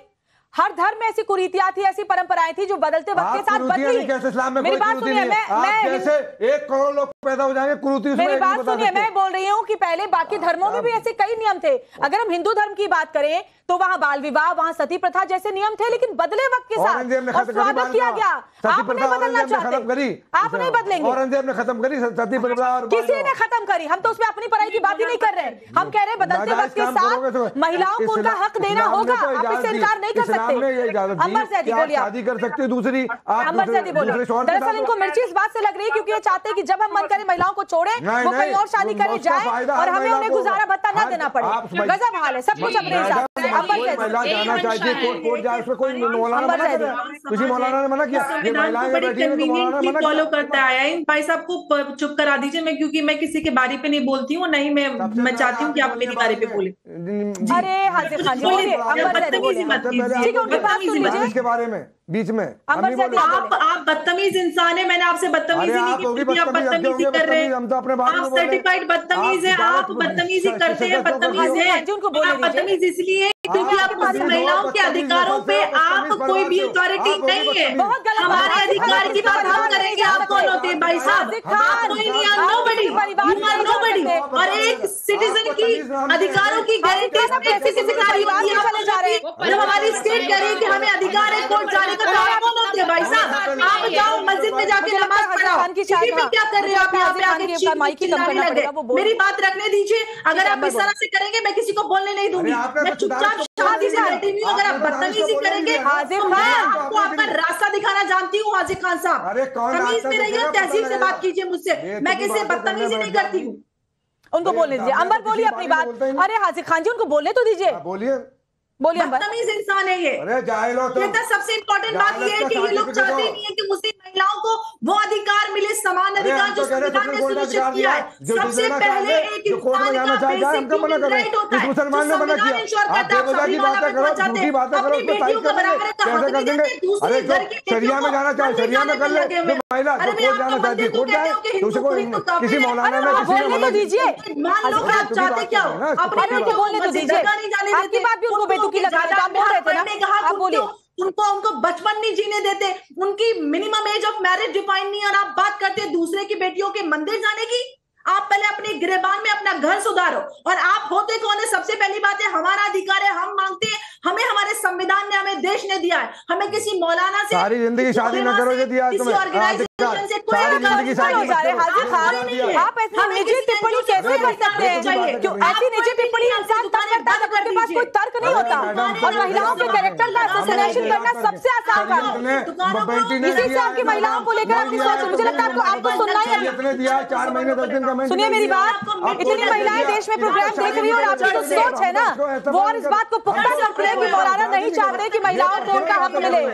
हर धर्म में ऐसी कुरीतियां थी, ऐसी परंपराएं थी जो बदलते वक्त के साथ बदली। मेरी बात सुनिए, मैं जैसे 1 करोड़ लोग पैदा हो जाएंगे कुरीति। मेरी बात सुनिए, मैं बोल रही हूँ कि पहले बाकी धर्मों में भी ऐसे कई नियम थे। अगर हम हिंदू धर्म की बात करें तो वहाँ बाल विवाह, वहाँ सती प्रथा जैसे नियम थे, लेकिन बदले वक्त के साथ और स्वागत किया गया। आपने बदलना चाहते, आप नहीं बदलेंगे। औरंगजेब ने खत्म करी सती प्रथा, किसी ने खत्म करी। हम तो उसमें अपनी पढ़ाई की बात ही नहीं कर रहे, हम कह रहे हैं बदलते वक्त के साथ महिलाओं को उनका हक देना होगा, आप इससे इनकार नहीं कर सकते। अमर ज़ैदी बोलिए, शादी कर सकते दूसरी, अमर ज़ैदी बोलिए। दरअसल इनको मिर्ची इस बात से लग रही है क्योंकि ये चाहते हैं कि जब हम मन करें महिलाओं को छोड़े, वो कहीं और शादी करे जाए और हमें उन्हें गुजारा भत्ता ना देना पड़े। गजब हाल है, सब कुछ अपने हिसाब से। जाना चाहिए कोर्ट जाए, उसमें कोई मौलाना मना कर, किसी मौलाना ने मना किया? ये महिलाएं बैठी हैं तो मौलाना मना फॉलो करता आया है। भाई साहब को चुप करा दीजिए, मैं क्योंकि मैं किसी के बारे पे नहीं बोलती हूँ, नहीं मैं चाहती हूँ कि आप मेरे बारे पे बोले। अरे हाजी खान जी बोलिए, ठीक है उनकी बात सुन लीजिए। इसके बारे में बीच में आप बदतमीज इंसान है, मैंने आपसे बदतमीजी नहीं की, आप बदतमीजी कर रहे हैं, आप सर्टिफाइड बदतमीज है, आप बदतमीजी करते हैं, बदतमीज है। आप बदतमीज इसलिए क्योंकि आप महिलाओं के अधिकारों पे आप कोई भी अथॉरिटी नहीं है। हमारे अधिकार की बात हम करेंगे, आप कौन होते हैं भाई साहब? आप कोई नहीं, नोबडी, यू आर नोबडी। और एक सिटीजन की अधिकारों की गारंटी जब हमारी स्टेट कह रही है कि हमें अधिकार है कोर्ट जाने का, तो आप कौन होते हैं भाई साहब? आप जाओ मस्जिद में जाके नमाज पढ़ाओ, क्या कर रहे हो आप यहाँ पे आके चिल्लाने लगे? मेरी बात रखने दीजिए, अगर आप इस तरह से करेंगे मैं किसी को बोलने नहीं दूंगी, मैं चुपचाप शांति से बैठी हुई हूँ। अगर आप बदतमीजी करेंगे तो मैं आपको आपका रास्ता दिखाना जानती हूँ। हाजी खान साहब तमीज में रहिए, तहजीब से बात कीजिए मुझसे, मैं किसी से बदतमीजी नहीं करती हूँ। उनको बोलने दीजिए। अंबर बोलिए अपनी बात। अरे हाजी खान जी उनको बोलने तो दीजिए, बोलिए बोलिए। बदतमीज इंसान है ये। अरे जाहिलो तो सबसे इम्पोर्टेंट बात ये है कि ये लोग चाहते नहीं है कि मुस्लिम महिलाओं को वो अधिकार मिले, समान अधिकार जो संविधान ने सुनिश्चित किया है। सबसे पहले एक इंसान का बेसिक ह्यूमन राइट होता है, संविधान इंश्योर करता है। अपनी बेटियों को बराबर का हक भी देते हैं, दूसरे घर की शरिया में जाना चाहे शरिया में कर ले, जो महिला कोर्ट जाना चाहती है कोर्ट जाए, किसी मौलाना ने बोलने तो दीजिए। मान लो कि आप चाहते क्या हो, अपने बेटी को बोलने तो दीजिए। आपकी बात भी उनको बेटू की लग रही है, आप बोल रहे थे ना, आप बोलिए। उनको बचपन नहीं जीने देते, उनकी minimum age of marriage define नहीं है, और आप बात करते हैं दूसरे की बेटियों के मंदिर जाने की। आप पहले अपने गिरबान में अपना घर सुधारो। और आप होते कौन है? सबसे पहली बात है हमारा अधिकार है, हम मांगते हैं, हमें हमारे संविधान ने, हमें देश ने दिया है। हमें किसी मौलाना से सारी जिंदगी शादी न करोगे दिया तुम्हें, ऑर्गेनाइजेशन से कोई अधिकार हो जा रहे। हाजी खान आप ऐसी निजी टिप्पणी कैसे कर सकते हैं? ऐसी निजी टिप्पणी इंसान तब करता है जब उसके पास कोई तर्क नहीं होता। और महिलाओं के कैरेक्टर का असोसिएशन करना सबसे आसान काम है। इसी से आपकी महिलाओं को लेकर आपकी सोच, मुझे लगता है आपको सुनना ही है। 4 महीने 10 दिन सुनिए मेरी बात, इतनी महिलाएं देश में प्रोग्राम देख रही है और आपकी जो सोच है ना वो और इस बात को पुख्ता करती है कि मौलाना नहीं चाहते कि महिलाओं को उनका हक मिले।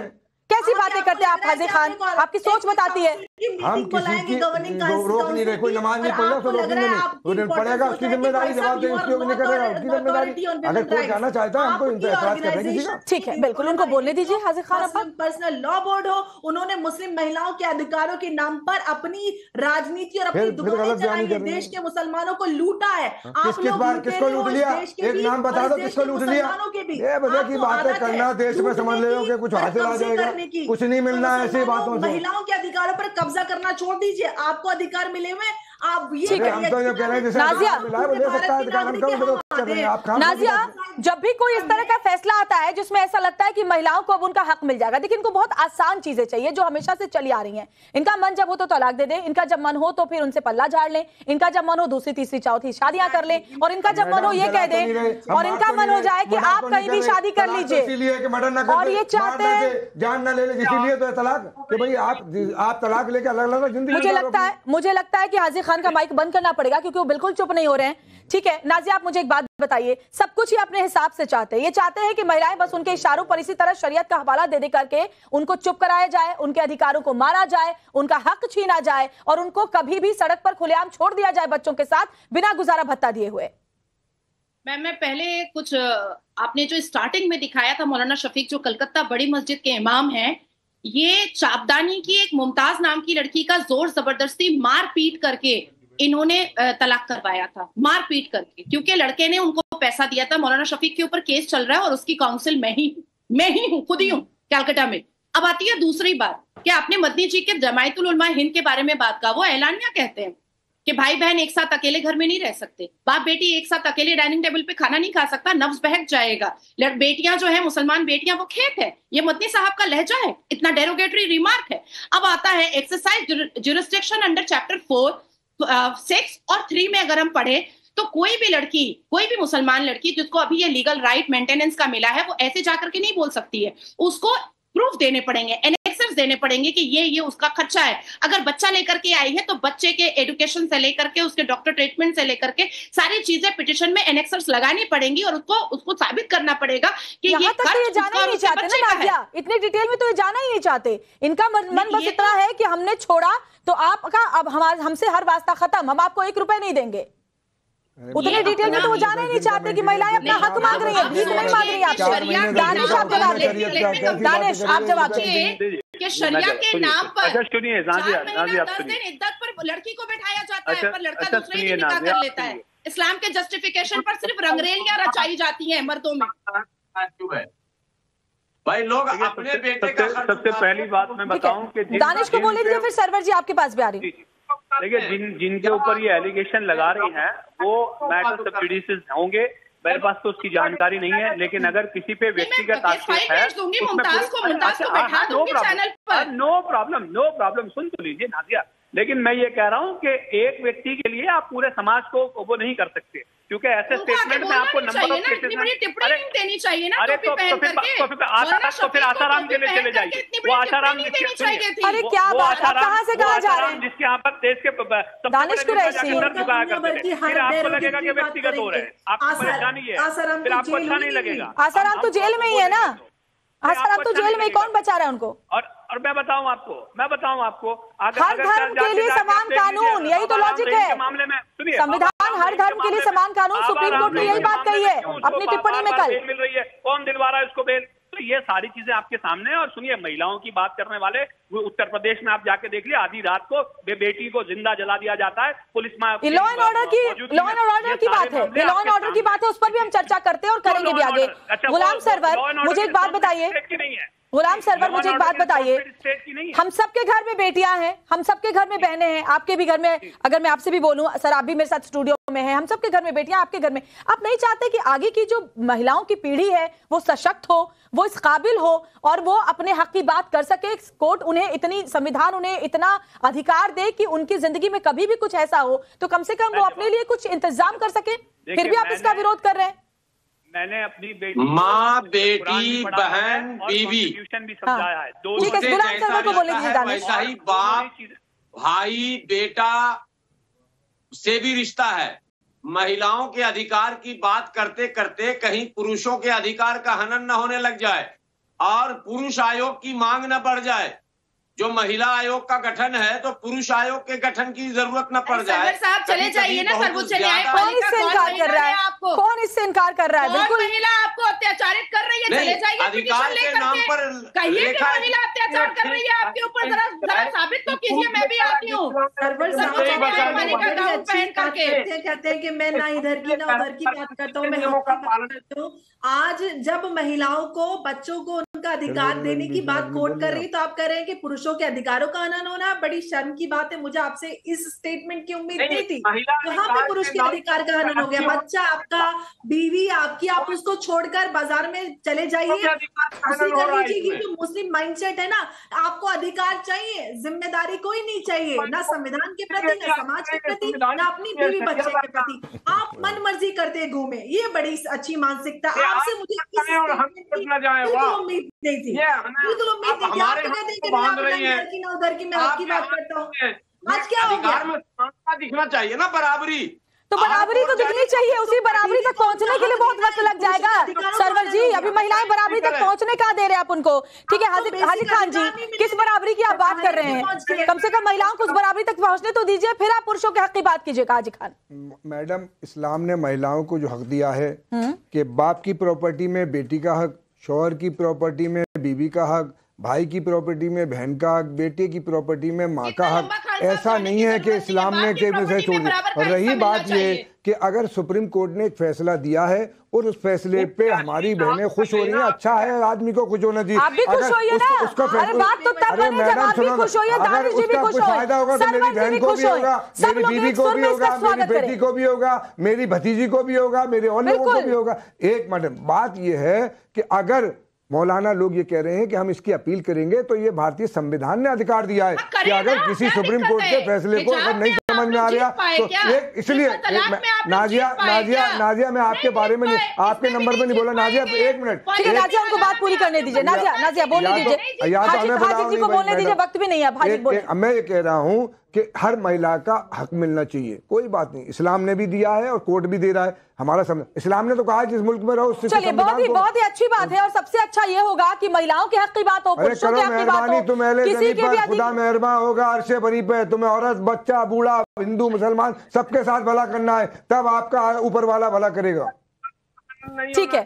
कैसी बातें करते हैं आप हाजी खान? आपकी सोच बताती है। हम किसी की रोक नहीं रहे, कोई नमाज नहीं पढ़ रहा उसको रोकेंगे नहीं, पढ़ेगा उसकी जिम्मेदारी, जवाब दें उसकी नहीं करेगा उसकी जिम्मेदारी। अगर कोई जाना चाहता है हमको इंतजार करने दीजिएगा। ठीक है, बिल्कुल उनको बोलने दीजिए। हाजिर खान पर्सनल लॉ बोर्ड हो, उन्होंने मुस्लिम महिलाओं के अधिकारों के नाम पर अपनी राजनीति और अपनी दुकानें चलाई है, देश के मुसलमानों को लूटा है। आप लोग किसको लूट लिया? एक नाम बता दो किसको लूट लिया? ये बता की बातें करना, देश में समझ ले कि कुछ हासिल आ जाएगा, कुछ नहीं मिलना है ऐसी बातों से। महिलाओं के अधिकारों पर कब्जा करना छोड़ दीजिए, आपको अधिकार मिले हुए, आप ये हम तो जो कह रहे हैं नाजिया, जब भी कोई इस तरह का फैसला आता है जिसमें ऐसा लगता है कि महिलाओं को अब उनका हक मिल जाएगा, देखिए इनको बहुत आसान चीजें चाहिए जो हमेशा से चली आ रही हैं। इनका मन जब हो तो तलाक दे दे, इनका जब मन हो तो फिर उनसे पल्ला झाड़ लें, इनका जब मन हो दूसरी तीसरी चौथी शादियां कर लें, और इनका जब मन हो ये कह दें, और इनका मन हो जाए कि आप कहीं भी शादी कर लीजिए, और ये चाहते हैं जान न ले ले, इसीलिए तो तलाक कि भाई आप तलाक लेके अलग अलग जिंदगी। मुझे लगता है कि हाजिर खान का माइक बंद करना पड़ेगा क्योंकि वो बिल्कुल चुप नहीं हो रहे हैं। ठीक है नाजिया, आप मुझे एक बात बताइए, सब कुछ ही अपने हिसाब से चाहते हैं, ये चाहते हैं कि महिलाएं बस उनके इशारों पर इसी तरह शरीयत का हवाला दे दे करके उनको चुप कराया जाए, उनके अधिकारों को मारा जाए, उनका हक छीना जाए, और उनको कभी भी सड़क पर खुलेआम छोड़ दिया जाए बच्चों के साथ बिना गुजारा भत्ता दिए हुए। मैं पहले कुछ आपने जो स्टार्टिंग में दिखाया था मौलाना शफीक, जो कलकत्ता बड़ी मस्जिद के इमाम हैं, ये चापदानी की एक मुमताज नाम की लड़की का जोर जबरदस्ती मार पीट करके इन्होंने तलाक करवाया था, मार पीट करके, क्योंकि लड़के ने उनको पैसा दिया था। मौलाना शफीक के ऊपर केस चल रहा है और उसकी काउंसिल मैं ही हूँ, खुद ही हूँ कलकत्ता में। अब आती है दूसरी बात कि आपने मदनी जी के जमायतुल उलमा हिंद के बारे में बात का, वो ऐलानिया कहते हैं कि भाई बहन एक साथ अकेले घर में नहीं रह सकते, बाप बेटी एक साथ अकेले डाइनिंग टेबल पे खाना नहीं खा सकता, नफ्स बहक जाएगा। बेटियां जो है मुसलमान बेटियां वो खेत है, ये मदनी साहब का लहजा है, इतना डेरोगेटरी रिमार्क है। अब आता है एक्सरसाइज जुरिस्डिक्शन अंडर चैप्टर 4, 6 और 3 में अगर हम पढ़े तो कोई भी लड़की, कोई भी मुसलमान लड़की जिसको अभी ये लीगल राइट मेंटेनेंस का मिला है, वो ऐसे जाकर के नहीं बोल सकती है, उसको प्रूफ देने पड़ेंगे, एनेक्सर्स देने पड़ेंगे कि ये उसका खर्चा है। अगर बच्चा लेकर के आई है तो बच्चे के एजुकेशन से लेकर के उसके डॉक्टर ट्रीटमेंट से लेकर के सारी चीजें पिटिशन में एनेक्सर्स लगानी पड़ेंगी और उसको साबित करना पड़ेगा कि ये खर्च जाना ही नहीं चाहते ना नाजिया, इतने डिटेल में तो ये जाना ही नहीं चाहते। इनका मन बस इतना है कि हमने छोड़ा तो आपका अब हमसे हर वास्ता खत्म, हम आपको 1 रुपए नहीं देंगे। उतने डिटेल में तो वो जाना ही नहीं चाहते कि महिलाएं अपना हक मांग रही है, भीख नहीं मांग रही है आपसे। दानिश आप जवाब दीजिए, दानिश आप जवाब दीजिए कि शरिया के नाम पर सुनिए नाजिया, 10 दिन इद्दत पर लड़की को बैठाया जाता है, पर लड़का दूसरे ही निकाह कर लेता है। इस्लाम के जस्टिफिकेशन पर सिर्फ रंगरेलियां रचाई जाती हैं मर्दों में। भाई लोग अपने बेटे का सबसे पहली बात मैं बताऊं कि दानिश को बोले दीजिए, फिर सरवर जी आपके पास भी आ रही। देखिए जिनके ऊपर ये एलिगेशन लगा रही हैं वो मैटर सब जुडिशियल होंगे, मेरे पास तो उसकी जानकारी नहीं है, लेकिन अगर किसी पे व्यक्तिगत आक्षेप है नो प्रॉब्लम, सुन तो लीजिए नाजिया। लेकिन मैं ये कह रहा हूँ कि एक व्यक्ति के लिए आप पूरे समाज को वो नहीं कर सकते, क्योंकि ऐसे स्टेटमेंट में आपको नंबर ऑफ केसेस देनी चाहिए ना। अरे तो फिर आसाराम के लिए चले जाइए, वो आसाराम अरे क्या बात, कहाँ से कहाँ जा रहे हैं, जिसके यहाँ पर देश के दानिश कुरैशी चुकाया करते हैं, फिर आपको लगेगा कि व्यक्तिगत हो रहे हैं, आपको परेशानी है, फिर आपको अच्छा नहीं लगेगा। आसाराम तो जेल में ही है ना, आसाराम तो जेल में, कौन बचा रहा है उनको? और मैं बताऊं आपको हर धर्म के लिए समान कानून, यही तो लॉजिक है मामले में। सुनिए, संविधान हर धर्म के लिए समान कानून, सुप्रीम कोर्ट ने यही बात कही है अपनी टिप्पणी में कल। मिल रही है, कौन दिलवा रहा है उसको बेल? तो ये सारी चीजें आपके सामने। और सुनिए, महिलाओं की बात करने वाले वो उत्तर प्रदेश में आप जाके देख लिए, आधी रात को बेटी को जिंदा जला दिया जाता है, पुलिस में लॉ एंड ऑर्डर की बात है, लॉ एंड ऑर्डर की बात है, उस पर भी हम चर्चा करते हैं और करेंगे भी आगे। गुलाम सरवर मुझे एक बात बताइए, गुलाम सरवर मुझे एक बात बताइए, हम सबके घर में बेटियां हैं, हम सबके घर में बहनें हैं, आपके भी घर में, अगर मैं आपसे भी बोलूं, सर आप भी मेरे साथ स्टूडियो में हैं, हम सबके घर में बेटियां, आपके घर में, आप नहीं चाहते कि आगे की जो महिलाओं की पीढ़ी है वो सशक्त हो, वो इस काबिल हो और वो अपने हक की बात कर सके, कोर्ट उन्हें इतनी, संविधान उन्हें इतना अधिकार दे कि उनकी जिंदगी में कभी भी कुछ ऐसा हो तो कम से कम वो अपने लिए कुछ इंतजाम कर सके? फिर भी आप इसका विरोध कर रहे हैं। मैंने अपनी बेटी, माँ, बेटी, बहन, बीवी भी समझाया है, दो वैसा ही बाप, भाई, बेटा से भी रिश्ता है। महिलाओं के अधिकार की बात करते करते कहीं पुरुषों के अधिकार का हनन न होने लग जाए और पुरुष आयोग की मांग न बढ़ जाए। जो महिला आयोग का गठन है तो पुरुष आयोग के गठन की जरूरत न पड़ जाए। साहब चले जाइए ना सर्वोच्च न्यायालय। कौन इससे इनकार कर रहा है? आपको कौन इससे इनकार कर रहा है? बिल्कुल महिला आपको अत्याचारित कर रही है, चले जाइए अधिकार के नाम पर कहिए कि महिला अत्याचार कर रही है आपके ऊपर, जरा साबित तो कीजिए। मैं भी आती हूँ कहते हैं कि मैं ना इधर की ना उधर की बात करता हूँ, मैं करता हूँ। आज जब महिलाओं को, बच्चों को उनका अधिकार देने की बात कोर्ट कर रही, तो आप कह रहे हैं कि पुरुषों के अधिकारों का हनन होना बड़ी शर्म की बात है। मुझे आपसे इस स्टेटमेंट की उम्मीद नहीं थी। कहाँ पे पुरुष के अधिकार का हनन हो गया? बच्चा आपका, बीवी आपकी, आप उसको छोड़कर बाजार में चले जाइए, कर लीजिए। जो मुस्लिम माइंडसेट है ना, आपको अधिकार चाहिए, जिम्मेदारी कोई नहीं चाहिए, ना संविधान के प्रति, ना समाज के प्रति, ना अपनी बीवी बच्चे के प्रति। आप मन मर्जी करते घूमे, ये बड़ी अच्छी मानसिकता। आपसे मुझे बिल्कुल उम्मीद नहीं थी, बिल्कुल उम्मीद नहीं थी। आप तो कहते हैं कि इधर की ना उधर की, मैं आपकी बात करता हूँ। आज क्या हो गया? दिखना चाहिए ना बराबरी, तो बराबरी तो दिखनी चाहिए। उसी बराबरी तक पहुंचने के लिए बहुत वक्त लग जाएगा सरवर जी। अभी महिलाएं बराबरी तक पहुंचने का दे रहे हैं आप उनको, ठीक है? हाजी खान जी, किस बराबरी की आप बात कर रहे हैं? कम से कम महिलाओं को उस बराबरी तक पहुंचने तो दीजिए, फिर आप पुरुषों के हक की बात कीजिएगा। हाजी खान मैडम, इस्लाम ने महिलाओं को जो हक दिया है कि बाप की प्रॉपर्टी में बेटी का हक, शौहर की प्रॉपर्टी में बीवी का हक, भाई की प्रॉपर्टी में बहन का हक, बेटे की प्रॉपर्टी में माँ का हक, ऐसा नहीं है कि इस्लाम ने के से छोड़ दिया। और रही बात ये कि अगर सुप्रीम कोर्ट ने एक फैसला दिया है और उस फैसले पे हमारी बहनें खुश हो रही हैं, अच्छा है, आदमी को खुश होना चाहिए। आप भी खुश होइए ना। अरे बात तो तब बने जब आप भी खुश होइए, दानिश जी भी खुश होइए, फायदा होगा तो मेरी बहन को भी होगा, मेरी बीवी को भी होगा, मेरी बेटी को भी होगा, मेरी भतीजी को भी होगा, मेरे और लोगों को भी होगा। एक मैडम बात यह है कि अगर मौलाना लोग ये कह रहे हैं कि हम इसकी अपील करेंगे, तो ये भारतीय संविधान ने अधिकार दिया है कि अगर किसी सुप्रीम कोर्ट के फैसले को अगर नहीं समझ में आ रहा तो एक, इसलिए नाजिया मैं आपके बारे में नहीं, आपके नंबर पे नहीं बोला। नाजिया एक मिनट, ठीक है नाजिया, उनको बात पूरी करने दीजिए। नाजिया बोलने दीजिए, हाजी जी को बोलने दीजिए, वक्त भी नहीं है। मैं ये कह रहा हूँ कि हर महिला का हक मिलना चाहिए, कोई बात नहीं, इस्लाम ने भी दिया है और कोर्ट भी दे रहा है। हमारा इस्लाम ने तो कहा जिस मुल्क में रहो, चलिए बहुत ही अच्छी बात है। और सबसे अच्छा ये होगा कि महिलाओं के हक की बात हो, पुरुषों के हक की बात हो, किसी के भी खुदा मेहरबान होगा, अर्शे बरी पे तुम्हें औरत, बच्चा, बूढ़ा, हिंदू, मुसलमान सबके साथ भला करना है, तब आपका ऊपर वाला भला करेगा। ठीक है।